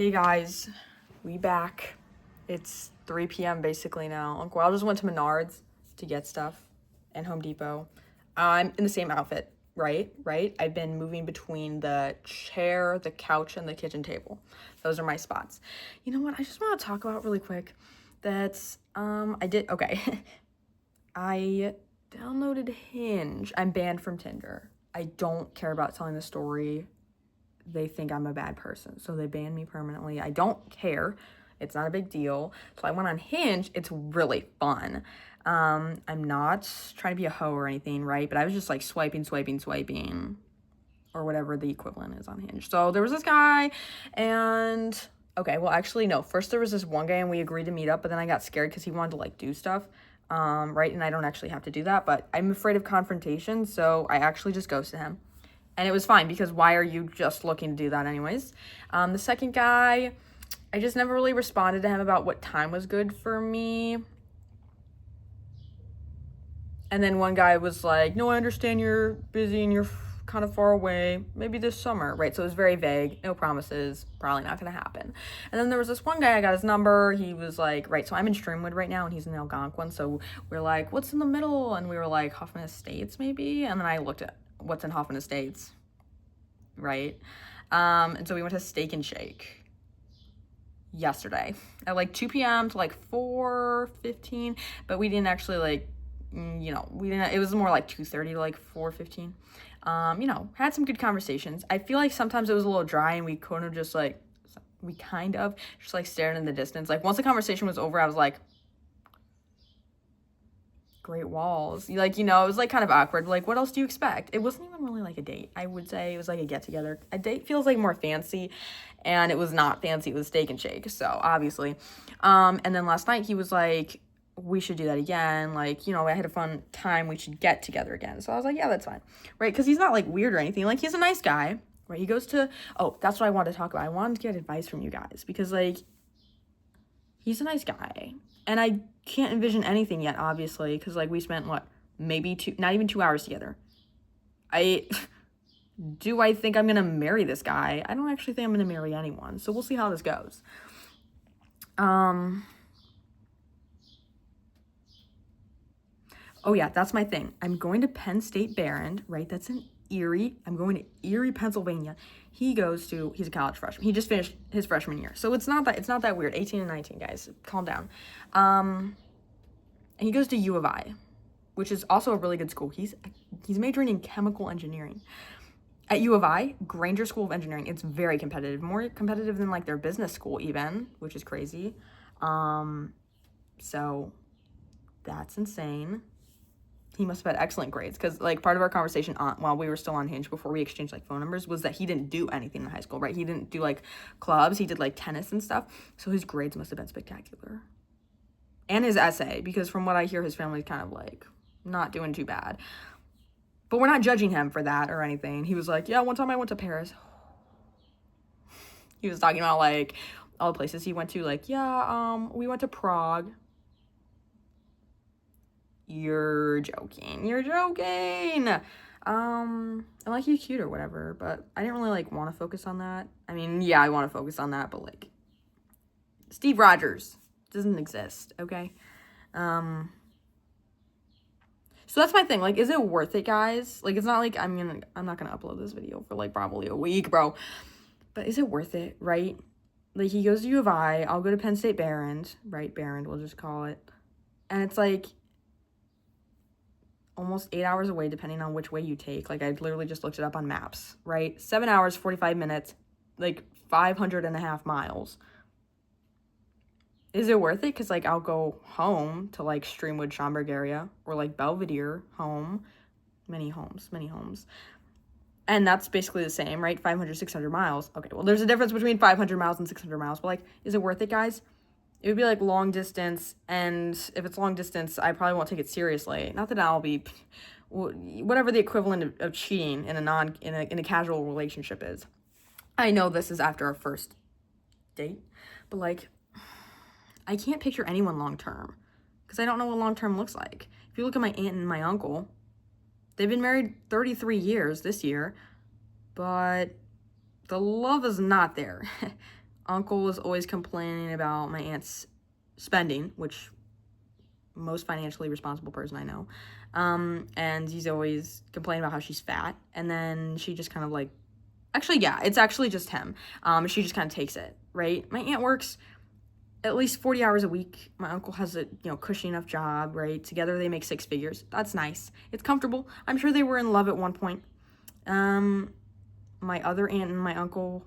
Hey guys, we back. It's 3 p.m. basically now. Uncle Al just went to Menards to get stuff and Home Depot. I'm in the same outfit, right? I've been moving between the chair, the couch, and the kitchen table. Those are my spots. You know what? I just want to talk about really quick that I downloaded Hinge. I'm banned from Tinder. I don't care about telling the story. They think I'm a bad person, so they banned me permanently. I don't care. It's not a big deal. So I went on Hinge. It's really fun. I'm not trying to be a hoe or anything, right? But I was just like swiping, or whatever the equivalent is on Hinge. So there was this guy, and okay, well, actually, no. First, there was this one guy, and we agreed to meet up, but then I got scared because he wanted to like do stuff, right? And I don't actually have to do that, but I'm afraid of confrontation, so I actually just ghosted him. And it was fine because why are you just looking to do that anyways? The second guy, I just never really responded to him about what time was good for me. And then one guy was like, no, I understand you're busy and you're kind of far away. Maybe this summer, right? So it was very vague. No promises. Probably not going to happen. And then there was this one guy, I got his number. He was like, right, so I'm in Streamwood right now and he's in Algonquin. So we're like, what's in the middle? And we were like, Hoffman Estates maybe? And then I looked at what's in Hoffman Estates, right? And so we went to Steak and Shake yesterday at like 2 p.m. to like 4:15, but we didn't actually like, it was more like 2:30 to like 4:15. Had some good conversations. I feel like sometimes it was a little dry and we kind of just stared in the distance. Like once the conversation was over, I was like, great walls. It was like kind of awkward. Like, what else do you expect? It wasn't even really like a date. I would say it was like a get together. A date feels like more fancy, and it was not fancy. It was Steak and Shake, so obviously. And then last night he was like, we should do that again. Like, I had a fun time. We should get together again. So I was like, yeah, that's fine. Right? Because he's not like weird or anything. Like, he's a nice guy. Right? He goes to, that's what I wanted to talk about. I wanted to get advice from you guys because like, he's a nice guy. And I can't envision anything yet, obviously, because like we spent maybe not even 2 hours together. Do I think I'm gonna marry this guy? I don't actually think I'm gonna marry anyone. So we'll see how this goes. Oh yeah, that's my thing. I'm going to Penn State Behrend, right? That's in Erie. I'm going to Erie, Pennsylvania. He's a college freshman. He just finished his freshman year. So it's not that weird. 18 and 19, guys. Calm down. And he goes to U of I, which is also a really good school. He's majoring in chemical engineering. At U of I, Granger School of Engineering, it's very competitive. More competitive than like their business school even, which is crazy. So that's insane. He must have had excellent grades because like part of our conversation while we were still on Hinge before we exchanged like phone numbers was that he didn't do anything in high school, right? He didn't do like clubs. He did like tennis and stuff. So his grades must have been spectacular. And his essay, because from what I hear, his family's kind of like not doing too bad. But we're not judging him for that or anything. He was like, yeah, one time I went to Paris. He was talking about like all the places he went to, like, yeah, we went to Prague. You're joking. And like he's cute or whatever, but I didn't really like want to focus on that. I mean, yeah, I want to focus on that, but like Steve Rogers doesn't exist, okay? So that's my thing. Like, is it worth it, guys? Like, it's not like I'm not gonna upload this video for like probably a week, bro. But is it worth it, right? Like, he goes to U of I, I'll go to Penn State Behrend, right? Behrend, we'll just call it. And it's like almost 8 hours away, depending on which way you take. Like, I literally just looked it up on maps, right? 7 hours, 45 minutes, like 500.5 miles. Is it worth it? Because, like, I'll go home to, like, Streamwood, Schaumburg area, or, like, Belvedere, home. Many homes. And that's basically the same, right? 500, 600 miles. Okay, well, there's a difference between 500 miles and 600 miles. But, like, is it worth it, guys? It would be like long distance, and if it's long distance, I probably won't take it seriously. Not that I'll be whatever the equivalent of cheating in a casual relationship is. I know this is after our first date, but like I can't picture anyone long term because I don't know what long term looks like. If you look at my aunt and my uncle, they've been married 33 years this year, but the love is not there. Uncle is always complaining about my aunt's spending, which most financially responsible person I know. And he's always complaining about how she's fat. And then she just kind of like, actually, yeah, it's actually just him. She just kind of takes it, right? My aunt works at least 40 hours a week. My uncle has a, cushy enough job, right? Together they make 6 figures. That's nice. It's comfortable. I'm sure they were in love at one point. My other aunt and my uncle,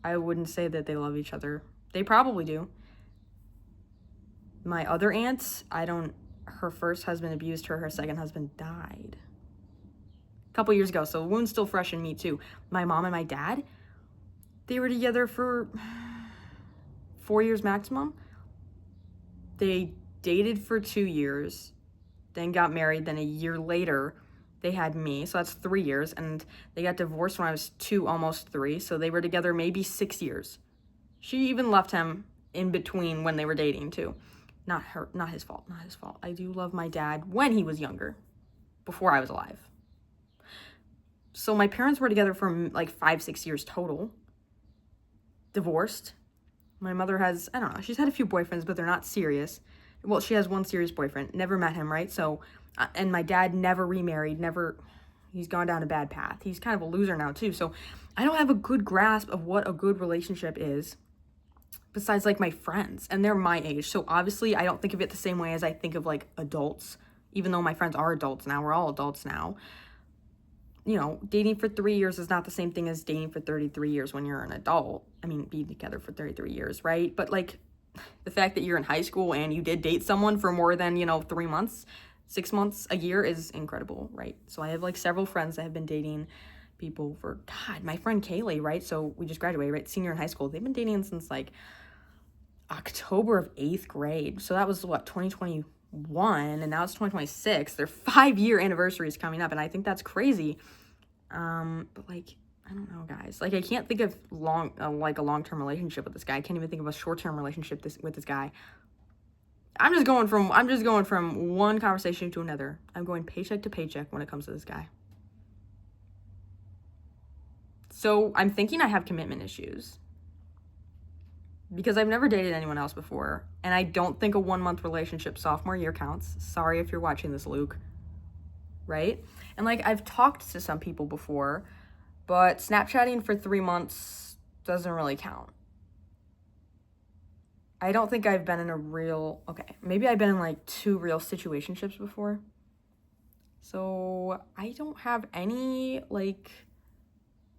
I wouldn't say that they love each other. They probably do. My other aunt, her first husband abused her. Her second husband died a couple years ago. So the wound's still fresh in me too. My mom and my dad, they were together for 4 years maximum. They dated for 2 years, then got married. Then a year later, they had me. So that's 3 years. And they got divorced when I was 2, almost 3. So they were together maybe 6 years. She even left him in between when they were dating too. Not his fault. I do love my dad when he was younger, before I was alive. So my parents were together for like 5-6 years total. Divorced. My mother has, I don't know, she's had a few boyfriends, but they're not serious. Well, she has one serious boyfriend. Never met him, right? So, and my dad never remarried, he's gone down a bad path. He's kind of a loser now too. So I don't have a good grasp of what a good relationship is, besides like my friends, and they're my age. So obviously I don't think of it the same way as I think of like adults, even though my friends are adults now. We're all adults now. Dating for 3 years is not the same thing as dating for 33 years when you're an adult. I mean, being together for 33 years, right? But like the fact that you're in high school and you did date someone for more than, 3 months, 6 months, a year is incredible, right? So I have like several friends that have been dating people for, God, my friend Kaylee, right? So we just graduated, right? Senior in high school. They've been dating since like October of 8th grade. So that was 2021, and now it's 2026. Their 5-year anniversary is coming up, and I think that's crazy. But like, I don't know, guys. Like, I can't think of a long-term relationship with this guy. I can't even think of a short-term relationship with this guy. I'm just going from one conversation to another. I'm going paycheck to paycheck when it comes to this guy. So I'm thinking I have commitment issues, because I've never dated anyone else before, and I don't think a 1-month relationship sophomore year counts. Sorry if you're watching this, Luke. Right? And like, I've talked to some people before, but Snapchatting for 3 months doesn't really count. I don't think I've been in maybe I've been in like 2 real situationships before. So I don't have any like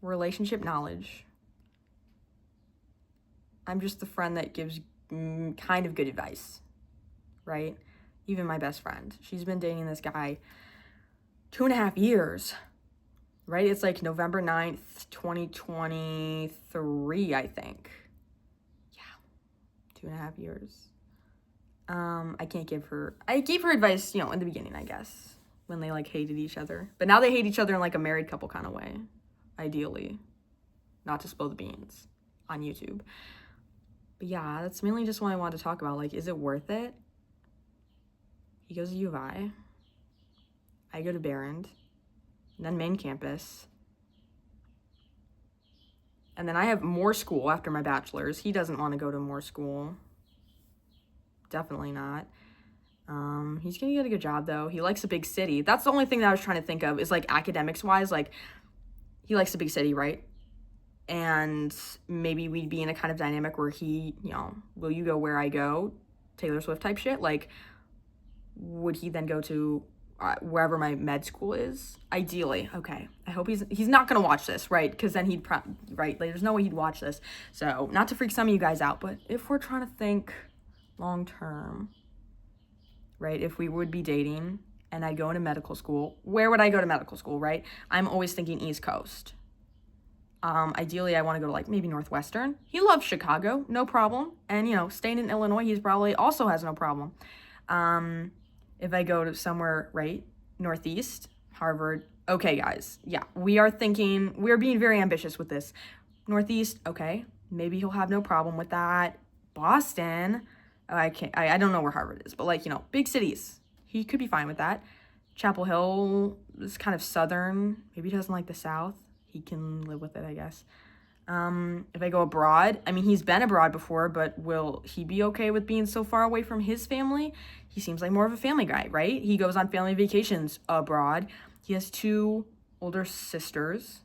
relationship knowledge. I'm just the friend that gives kind of good advice, right? Even my best friend, she's been dating this guy 2.5 years, right? It's like November 9th, 2023, I think. Yeah, 2.5 years. I gave her advice, in the beginning, I guess, when they like hated each other. But now they hate each other in like a married couple kind of way, ideally. Not to spill the beans on YouTube. But yeah, that's mainly just what I wanted to talk about. Like, is it worth it? He goes to U of I go to Behrend, then main campus. And then I have more school after my bachelor's. He doesn't want to go to more school. Definitely not. He's gonna get a good job though. He likes a big city. That's the only thing that I was trying to think of, is like academics wise, like he likes a big city, right? And maybe we'd be in a kind of dynamic where he, will you go where I go? Taylor Swift type shit. Like, would he then go to wherever my med school is? Ideally. Okay. I hope he's not going to watch this, right? Because then he'd right? Like, there's no way he'd watch this. So, not to freak some of you guys out, but if we're trying to think long term, right? If we would be dating and I go into medical school, where would I go to medical school, right? I'm always thinking East Coast. Ideally, I want to go to like maybe Northwestern. He loves Chicago, no problem. And, staying in Illinois, he's probably also has no problem. If I go to somewhere, right, Northeast, Harvard. Okay, guys, yeah, we're being very ambitious with this. Northeast, okay, maybe he'll have no problem with that. Boston, I don't know where Harvard is, but like, big cities, he could be fine with that. Chapel Hill is kind of southern. Maybe he doesn't like the South. He can live with it, I guess. If I go abroad, I mean, he's been abroad before, but will he be okay with being so far away from his family? He seems like more of a family guy, right? He goes on family vacations abroad. He has 2 older sisters.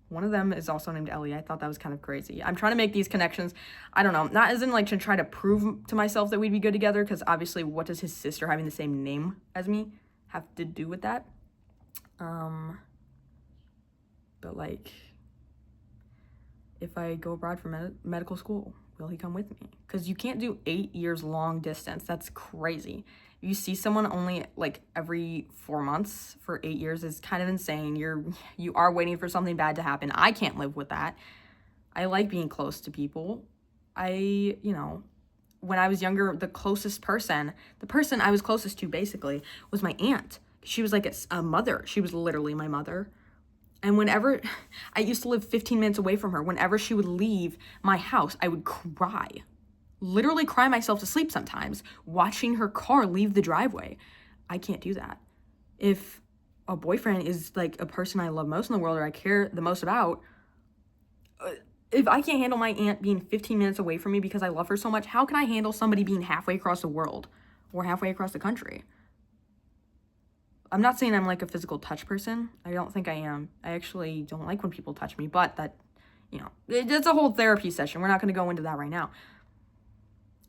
One of them is also named Ellie. I thought that was kind of crazy. I'm trying to make these connections. I don't know. Not as in like to try to prove to myself that we'd be good together, because obviously what does his sister having the same name as me have to do with that? But like, if I go abroad for medical school, will he come with me? Because you can't do 8 years long distance. That's crazy. You see someone only like every 4 months for 8 years is kind of insane. You are waiting for something bad to happen. I can't live with that. I like being close to people. When I was younger, the person I was closest to basically was my aunt. She was like a mother. She was literally my mother. And whenever I used to live 15 minutes away from her, whenever she would leave my house, I would cry. Literally cry myself to sleep sometimes, watching her car leave the driveway. I can't do that. If a boyfriend is like a person I love most in the world or I care the most about, if I can't handle my aunt being 15 minutes away from me because I love her so much, how can I handle somebody being halfway across the world or halfway across the country? I'm not saying I'm like a physical touch person. I don't think I am. I actually don't like when people touch me, but it's a whole therapy session. We're not going to go into that right now.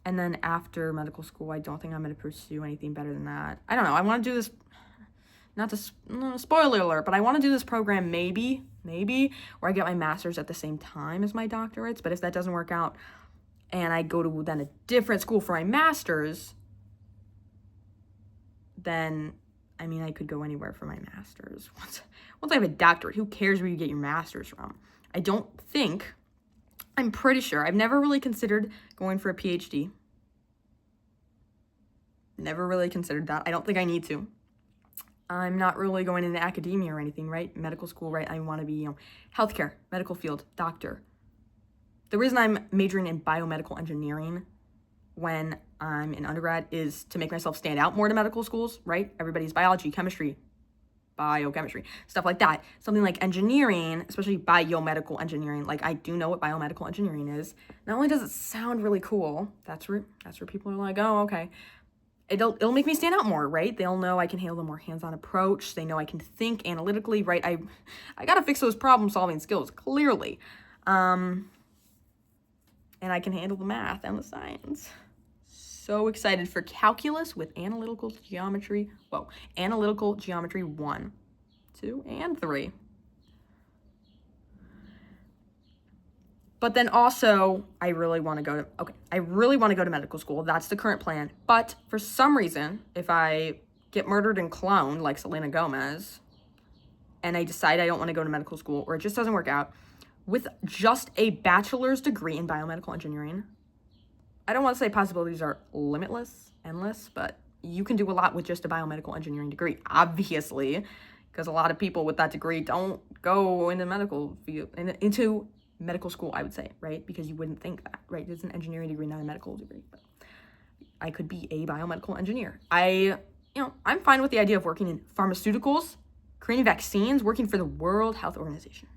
And then after medical school, I don't think I'm going to pursue anything better than that. I don't know. I want to do this, not to spoiler alert, but I want to do this program maybe, where I get my master's at the same time as my doctorates. But if that doesn't work out and I go to then a different school for my master's, then I could go anywhere for my master's. Once I have a doctorate, who cares where you get your master's from? I'm pretty sure, I've never really considered going for a PhD. Never really considered that. I don't think I need to. I'm not really going into academia or anything, right? Medical school, right? I want to be, healthcare, medical field, doctor. The reason I'm majoring in biomedical engineering when I'm in undergrad is to make myself stand out more to medical schools, right? Everybody's biology, chemistry, biochemistry, stuff like that. Something like engineering, especially biomedical engineering, like I do know what biomedical engineering is. Not only does it sound really cool, that's where people are like, oh, okay. It'll make me stand out more, right? They'll know I can handle a more hands-on approach. They know I can think analytically, right? I gotta fix those problem-solving skills, clearly. And I can handle the math and the science. So excited for calculus with analytical geometry. Analytical geometry 1, 2, and 3. But then also, I really want to go to medical school. That's the current plan. But for some reason, if I get murdered and cloned like Selena Gomez, and I decide I don't want to go to medical school, or it just doesn't work out, with just a bachelor's degree in biomedical engineering, I don't want to say possibilities are limitless, endless, but you can do a lot with just a biomedical engineering degree, obviously, because a lot of people with that degree don't go into medical field, into medical school, I would say, right? Because you wouldn't think that, right? It's an engineering degree, not a medical degree, but I could be a biomedical engineer. I'm fine with the idea of working in pharmaceuticals, creating vaccines, working for the World Health Organization.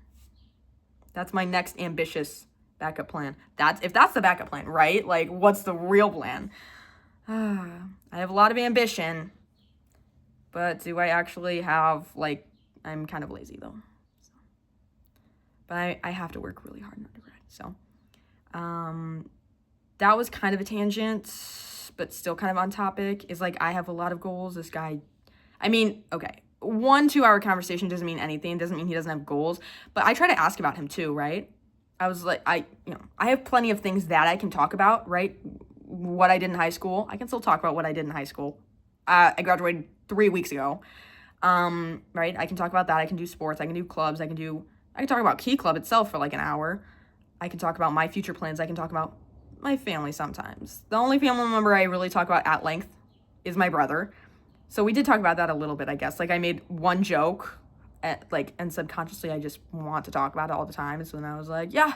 That's my next ambitious backup plan. If that's the backup plan, right? Like, what's the real plan? I have a lot of ambition, but do I actually have, I'm kind of lazy, though. But I have to work really hard in undergrad. So, that was kind of a tangent, but still kind of on topic, is I have a lot of goals. This guy, okay, 1-2 hour conversation doesn't mean anything. It doesn't mean he doesn't have goals, but I try to ask about him too, right? I was like, I have plenty of things that I can talk about, right? What I did in high school. I can still talk about what I did in high school. I graduated 3 weeks ago. Right? I can talk about that. I can do sports. I can do clubs. I can talk about Key Club itself for an hour. I can talk about my future plans. I can talk about my family sometimes. The only family member I really talk about at length is my brother. So we did talk about that a little bit, I guess. I made one joke, and subconsciously I just want to talk about it all the time. And so then I was like, yeah,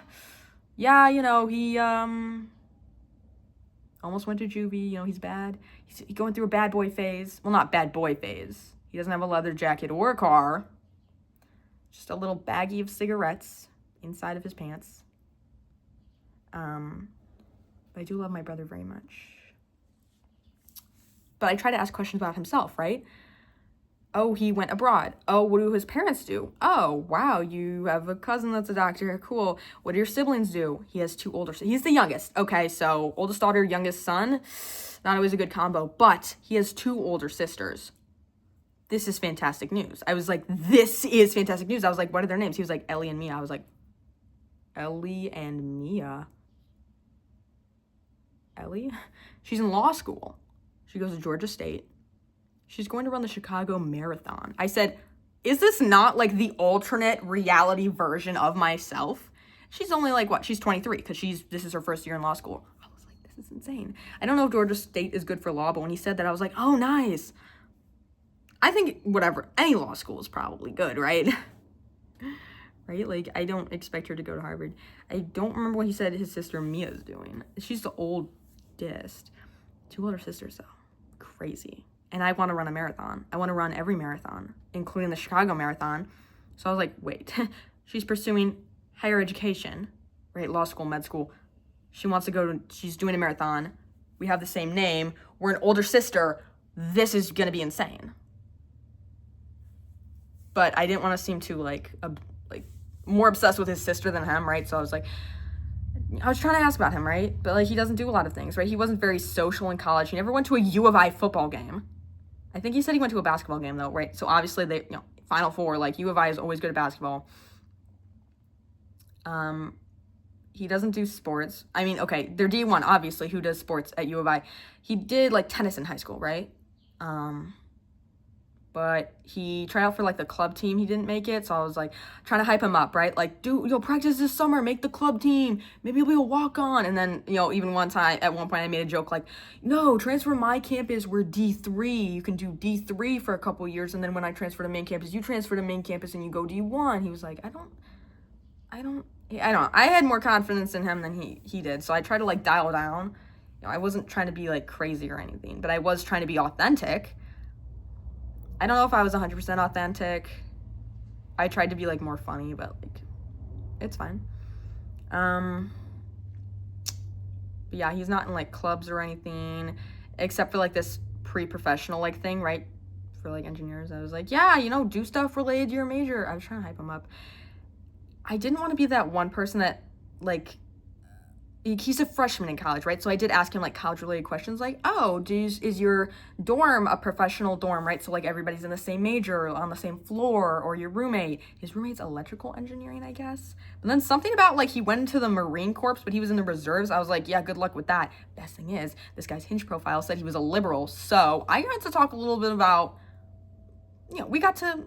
he almost went to juvie. He's bad. He's going through a bad boy phase. Well, not bad boy phase. He doesn't have a leather jacket or a car. Just a little baggie of cigarettes inside of his pants. But I do love my brother very much. But I try to ask questions about himself, right? Oh, he went abroad. Oh, what do his parents do? Oh, wow, you have a cousin that's a doctor. Cool. What do your siblings do? He has 2 older sisters. He's the youngest. Okay, so oldest daughter, youngest son. Not always a good combo, but he has 2 older sisters. This is fantastic news. I was like, this is fantastic news. I was like, what are their names? He was like, Ellie and Mia. I was like, Ellie and Mia? Ellie? She's in law school. She goes to Georgia State. She's going to run the Chicago Marathon. I said, is this not like the alternate reality version of myself? She's only like, what? She's 23 because this is her first year in law school. I was like, this is insane. I don't know if Georgia State is good for law, but when he said that, I was like, oh, nice. I think whatever, any law school is probably good, right? Right? Like, I don't expect her to go to Harvard. I don't remember what he said his sister Mia's doing. She's the oldest. 2 older sisters, though. Crazy. And I want to run a marathon. I want to run every marathon, including the Chicago Marathon. So I was like, wait, she's pursuing higher education, right? Law school, med school. She's doing a marathon. We have the same name. We're an older sister. This is going to be insane. But I didn't want to seem too, like more obsessed with his sister than him, right? So I was trying to ask about him, right? But, like, he doesn't do a lot of things, right? He wasn't very social in college. He never went to a U of I football game. I think he said he went to a basketball game, though, right? So, obviously, Final Four, like, U of I is always good at basketball. He doesn't do sports. I mean, okay, they're D1, obviously, who does sports at U of I. He did, like, tennis in high school, right? But he tried out for, like, the club team. He didn't make it, so I was, like, trying to hype him up, right? Like, practice this summer, make the club team. Maybe you'll be a walk-on. And then, even at one point, I made a joke, like, no, transfer to my campus, we're D3. You can do D3 for a couple years, and then when I transfer to main campus, you transfer to main campus and you go D1. He was like, I don't. I had more confidence in him than he did, so I tried to, like, dial down. I wasn't trying to be, like, crazy or anything, but I was trying to be authentic. I don't know if I was 100% authentic. I tried to be, like, more funny, but, like, it's fine. But yeah, he's not in, like, clubs or anything, except for, like, this pre-professional, like, thing, right? For, like, engineers. I was like, yeah, do stuff related to your major. I was trying to hype him up. I didn't want to be that one person that, like, he's a freshman in college, right? So I did ask him, like, college-related questions, like, oh, is your dorm a professional dorm, right? So, like, everybody's in the same major, on the same floor, or your roommate. His roommate's electrical engineering, I guess. But then something about, like, he went into the Marine Corps, but he was in the reserves. I was like, yeah, good luck with that. Best thing is, this guy's Hinge profile said he was a liberal. So I got to talk a little bit about, we got to,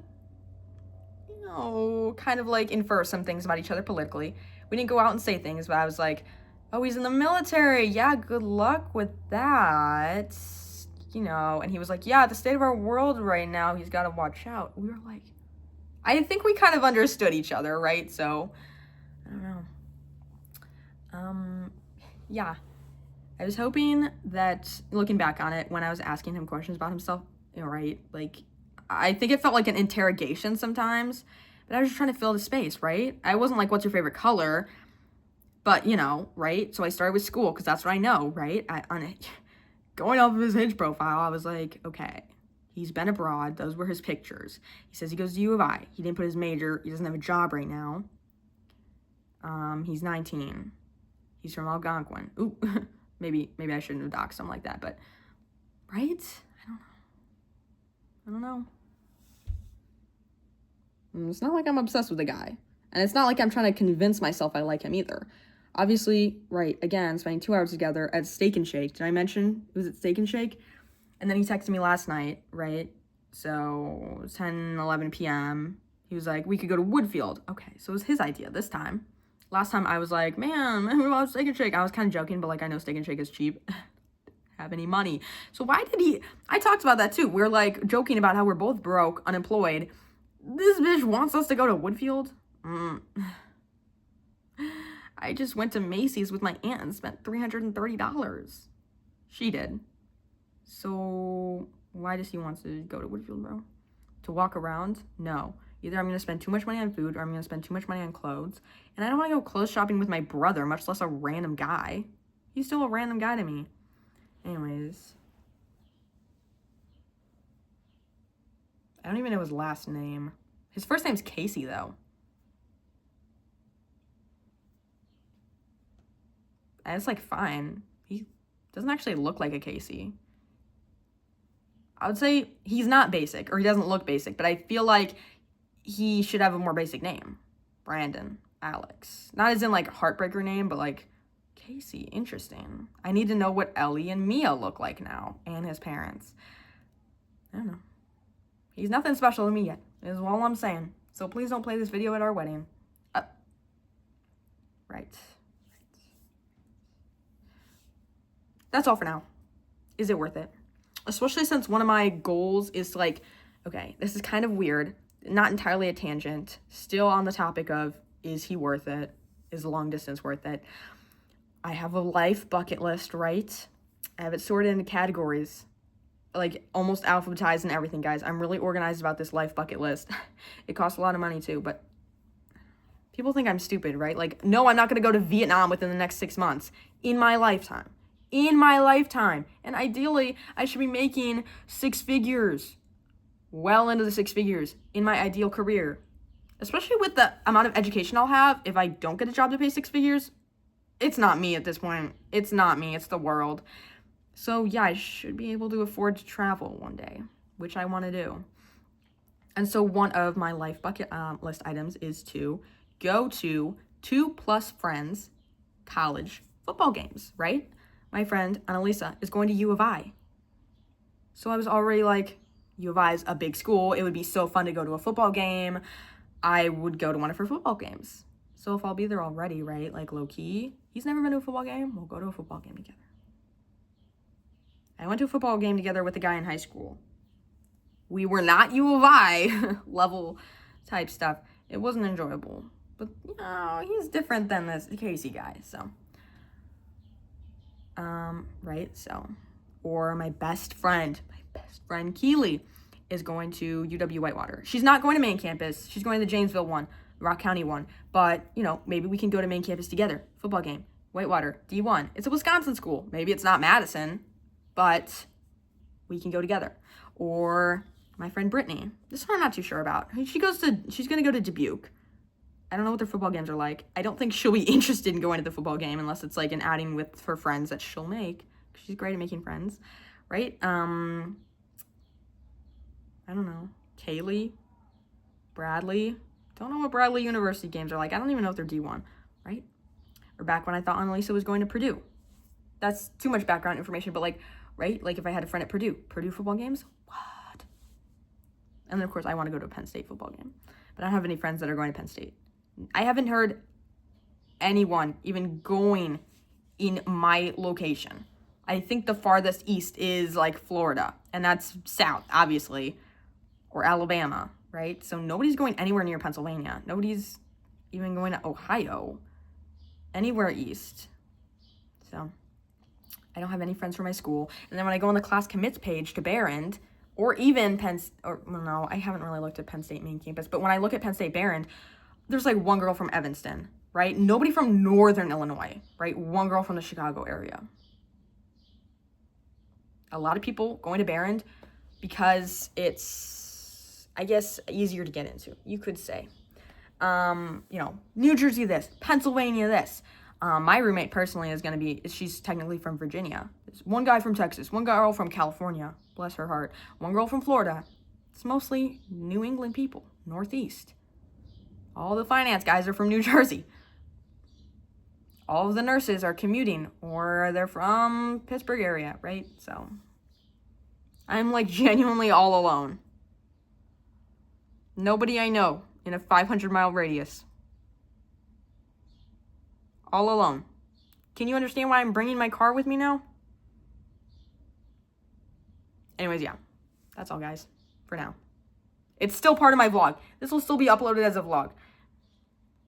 kind of, like, infer some things about each other politically. We didn't go out and say things, but I was like, oh, he's in the military. Yeah, good luck with that. And he was like, yeah, the state of our world right now, he's got to watch out. We were like, I think we kind of understood each other, right? So, I don't know. Yeah. I was hoping that, looking back on it, when I was asking him questions about himself, right? Like, I think it felt like an interrogation sometimes, but I was just trying to fill the space, right? I wasn't like, what's your favorite color? But, right? So I started with school because that's what I know, right? Going off of his Hinge profile, I was like, okay, he's been abroad. Those were his pictures. He says he goes to U of I. He didn't put his major. He doesn't have a job right now. He's 19. He's from Algonquin. Ooh, maybe I shouldn't have doxed him like that, but, right? I don't know. It's not like I'm obsessed with the guy. And it's not like I'm trying to convince myself I like him either. Obviously, right, again, spending 2 hours together at Steak and Shake. Did I mention it was at Steak and Shake? And then he texted me last night, right? So 10, 11 p.m. He was like, we could go to Woodfield. Okay, so it was his idea this time. Last time I was like, man, we love Steak and Shake. I was kind of joking, but, like, I know Steak and Shake is cheap. Have any money. So why did I talked about that too. We're, like, joking about how we're both broke, unemployed. This bitch wants us to go to Woodfield? I just went to Macy's with my aunt and spent $330. She did. So why does he want to go to Woodfield, bro? To walk around? No. Either I'm going to spend too much money on food or I'm going to spend too much money on clothes. And I don't want to go clothes shopping with my brother, much less a random guy. He's still a random guy to me. Anyways. I don't even know his last name. His first name's Casey, though. And it's like fine. He doesn't actually look like a Casey. I would say he's not basic, or he doesn't look basic, but I feel like he should have a more basic name. Brandon, Alex. Not as in like heartbreaker name, but like Casey. Interesting. I need to know what Ellie and Mia look like now, and his parents. I don't know. He's nothing special to me yet, is all I'm saying. So please don't play this video at our wedding. Right. That's all for now. Is it worth it? Especially since one of my goals is to like, okay, this is kind of weird. Not entirely a tangent. Still on the topic of, is he worth it? Is long distance worth it? I have a life bucket list, right? I have it sorted into categories. Like almost alphabetized and everything, guys. I'm really organized about this life bucket list. It costs a lot of money too, but people think I'm stupid, right? Like, no, I'm not going to go to Vietnam within the next 6 months in my lifetime. And ideally, I should be making 6 figures, well into the 6 figures in my ideal career. Especially with the amount of education I'll have if I don't get a job to pay 6 figures. It's not me at this point. It's not me. It's the world. So yeah, I should be able to afford to travel one day, which I want to do. And so one of my life bucket list items is to go to 2+ friends' college football games, right? My friend Annalisa is going to U of I. So I was already like, U of I is a big school. It would be so fun to go to a football game. I would go to one of her football games. So if I'll be there already, right? Like low key, he's never been to a football game. We'll go to a football game together. I went to a football game together with a guy in high school. We were not U of I level type stuff. It wasn't enjoyable. But, you know, he's different than this Casey guy, so. Right, so. Or my best friend Keely is going to UW Whitewater. She's not going to main campus. She's going to the Janesville one, Rock County one. But, you know, maybe we can go to main campus together. Football game. Whitewater, D1. It's a Wisconsin school. Maybe it's not Madison, but we can go together. Or my friend Brittany. This one I'm not too sure about. She's going to go to Dubuque. I don't know what their football games are like. I don't think she'll be interested in going to the football game unless it's like an outing with her friends that she'll make. She's great at making friends, right? I don't know. Kaylee, Bradley. Don't know what Bradley University games are like. I don't even know if they're D1, right? Or back when I thought Annalisa was going to Purdue. That's too much background information, but like, right? Like if I had a friend at Purdue football games, what? And then of course I want to go to a Penn State football game, but I don't have any friends that are going to Penn State. I haven't heard anyone even going in my location. I think the farthest east is like Florida, and that's south, obviously, or Alabama, right? So nobody's going anywhere near Pennsylvania. Nobody's even going to Ohio, anywhere east. So I don't have any friends from my school. And then when I go on the class commits page to Behrend, or even no, I haven't really looked at Penn State main campus, but when I look at Penn State Behrend, there's like one girl from Evanston, right? Nobody from Northern Illinois, right? One girl from the Chicago area. A lot of people going to Behrend because it's, I guess, easier to get into, you could say. You know, New Jersey this, Pennsylvania this. My roommate personally is going to be, she's technically from Virginia. There's one guy from Texas, one girl from California, bless her heart, one girl from Florida. It's mostly New England people, Northeast. All the finance guys are from New Jersey. All of the nurses are commuting, or they're from Pittsburgh area, right? So I'm like genuinely all alone. Nobody I know in a 500-mile radius. All alone. Can you understand why I'm bringing my car with me now? Anyways, yeah. That's all, guys, for now. It's still part of my vlog. This will still be uploaded as a vlog.